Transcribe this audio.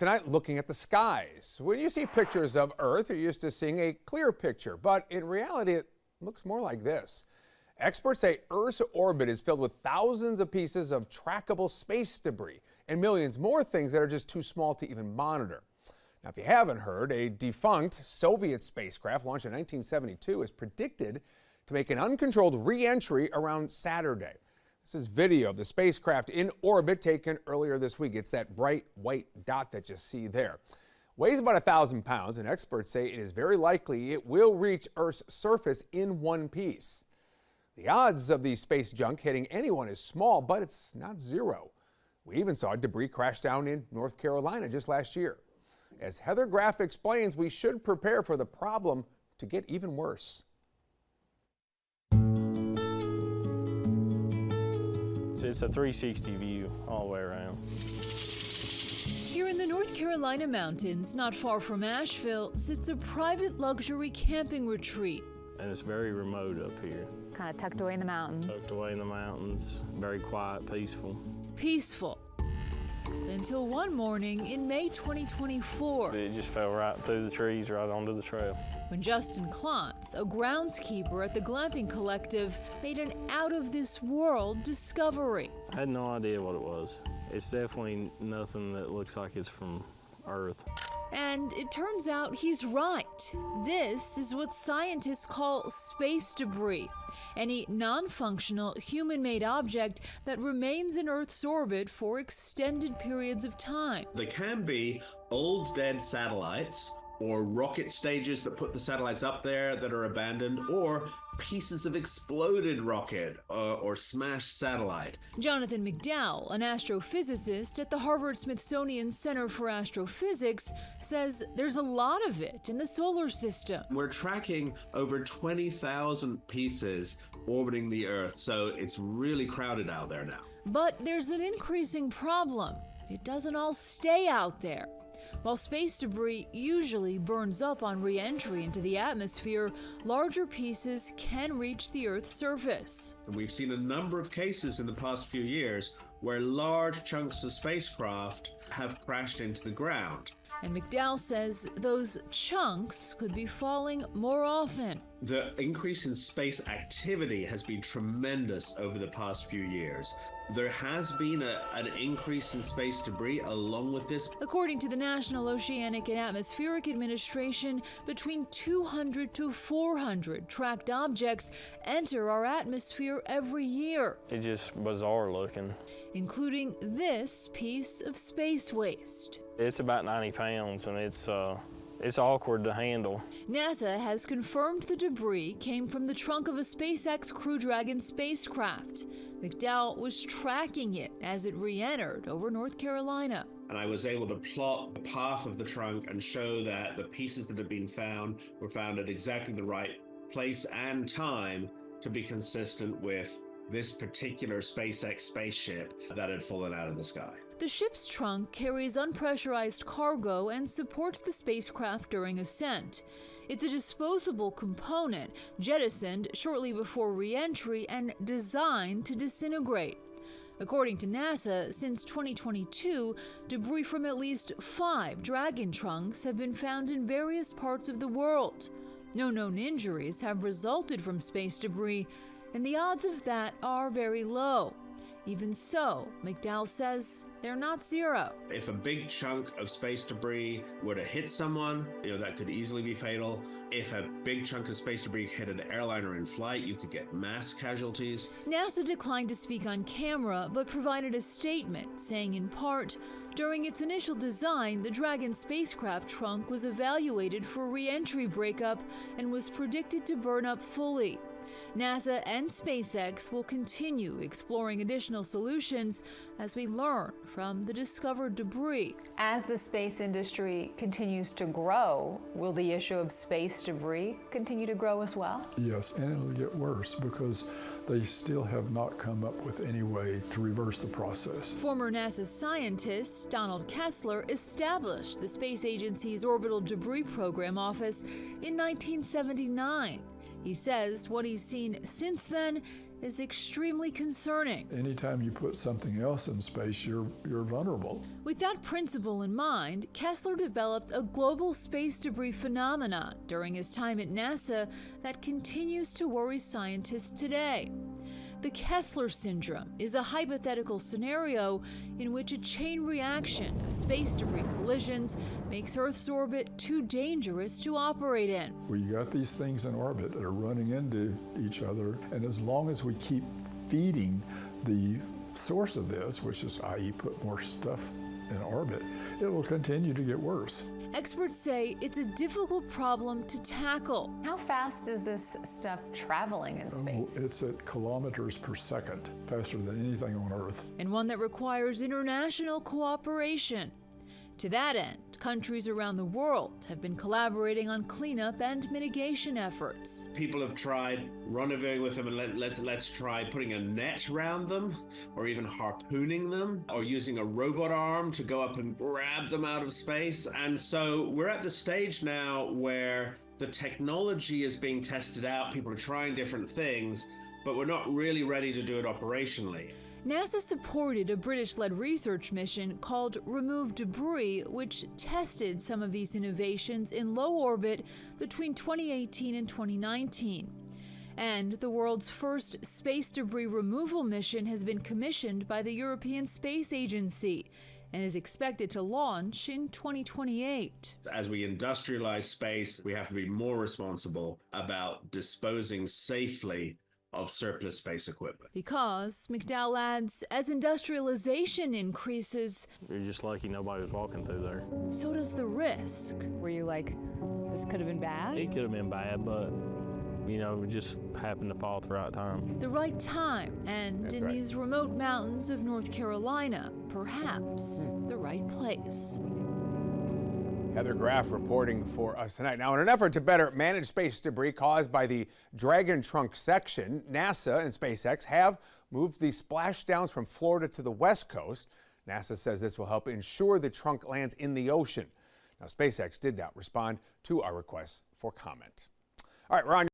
Tonight, looking at the skies. When you see pictures of Earth, you're used to seeing a clear picture, but in reality, it looks more like this. Experts say Earth's orbit is filled with thousands of pieces of trackable space debris and millions more things that are just too small to even monitor. Now, if you haven't heard, a defunct Soviet spacecraft launched in 1972 is predicted to make an uncontrolled re-entry around Saturday. This is video of the spacecraft in orbit taken earlier this week. It's that bright white dot that you see there. Weighs about 1,000 pounds, and experts say it is very likely it will reach Earth's surface in one piece. The odds of the space junk hitting anyone is small, but it's not zero. We even saw debris crash down in North Carolina just last year. As Heather Graf explains, we should prepare for the problem to get even worse. It's a 360 view all the way around. Here in the North Carolina mountains, not far from Asheville, sits a private luxury camping retreat. And it's very remote up here. Kind of tucked away in the mountains. Tucked away in the mountains, very quiet, peaceful. Peaceful. Until one morning in May 2024. It just fell right through the trees, right onto the trail. When Justin Klontz, a groundskeeper at the glamping collective, made an out-of-this-world discovery. I had no idea what it was. It's definitely nothing that looks like it's from Earth. And it turns out he's right. This is what scientists call space debris, any non-functional human-made object that remains in Earth's orbit for extended periods of time. They can be old dead satellites or rocket stages that put the satellites up there that are abandoned, or pieces of exploded rocket or smashed satellite. Jonathan McDowell, an astrophysicist at the Harvard-Smithsonian Center for Astrophysics, says there's a lot of it in the solar system. We're tracking over 20,000 pieces orbiting the Earth, so it's really crowded out there now. But there's an increasing problem. It doesn't all stay out there. While space debris usually burns up on re-entry into the atmosphere, larger pieces can reach the Earth's surface. And we've seen a number of cases in the past few years where large chunks of spacecraft have crashed into the ground. And McDowell says those chunks could be falling more often. The increase in space activity has been tremendous over the past few years. There has been an increase in space debris along with this. According to the National Oceanic and Atmospheric Administration, between 200 to 400 tracked objects enter our atmosphere every year. It's just bizarre looking. Including this piece of space waste. It's about 90 pounds, and it's awkward to handle. NASA has confirmed the debris came from the trunk of a SpaceX Crew Dragon spacecraft. McDowell was tracking it as it re-entered over North Carolina. And I was able to plot the path of the trunk and show that the pieces that had been found were found at exactly the right place and time to be consistent with this particular SpaceX spaceship that had fallen out of the sky. The ship's trunk carries unpressurized cargo and supports the spacecraft during ascent. It's a disposable component, jettisoned shortly before re-entry and designed to disintegrate. According to NASA, since 2022, debris from at least 5 Dragon trunks have been found in various parts of the world. No known injuries have resulted from space debris, and the odds of that are very low. Even so, McDowell says they're not zero. If a big chunk of space debris were to hit someone, that could easily be fatal. If a big chunk of space debris hit an airliner in flight, you could get mass casualties. NASA declined to speak on camera, but provided a statement saying in part, during its initial design, the Dragon spacecraft trunk was evaluated for re-entry breakup and was predicted to burn up fully. NASA and SpaceX will continue exploring additional solutions as we learn from the discovered debris. As the space industry continues to grow, will the issue of space debris continue to grow as well? Yes, and it'll get worse because they still have not come up with any way to reverse the process. Former NASA scientist Donald Kessler established the space agency's Orbital Debris Program Office in 1979. He says what he's seen since then is extremely concerning. Anytime you put something else in space, you're vulnerable. With that principle in mind, Kessler developed a global space debris phenomenon during his time at NASA that continues to worry scientists today. The Kessler syndrome is a hypothetical scenario in which a chain reaction of space debris collisions makes Earth's orbit too dangerous to operate in. We got these things in orbit that are running into each other, and as long as we keep feeding the source of this, which is i.e. put more stuff in orbit, it will continue to get worse. Experts say it's a difficult problem to tackle. How fast is this stuff traveling in space? It's at kilometers per second, faster than anything on Earth. And one that requires international cooperation. To that end, countries around the world have been collaborating on cleanup and mitigation efforts. People have tried rendezvousing with them and let's try putting a net around them, or even harpooning them, or using a robot arm to go up and grab them out of space. And so we're at the stage now where the technology is being tested out. People are trying different things, but we're not really ready to do it operationally. NASA supported a British-led research mission called Remove Debris, which tested some of these innovations in low orbit between 2018 and 2019. And the world's first space debris removal mission has been commissioned by the European Space Agency and is expected to launch in 2028. As we industrialize space, we have to be more responsible about disposing safely of surplus space equipment. Because, McDowell adds, as industrialization increases, You're just lucky nobody was walking through there. so does the risk. Were you like, this could have been bad? It could have been bad, but you know, it just happened to fall at the right time. The right time, and That's in right. these remote mountains of North Carolina, perhaps the right place. Heather Graf reporting for us tonight. Now, in an effort to better manage space debris caused by the Dragon trunk section, NASA and SpaceX have moved the splashdowns from Florida to the West Coast. NASA says this will help ensure the trunk lands in the ocean. Now, SpaceX did not respond to our request for comment. All right, Ron.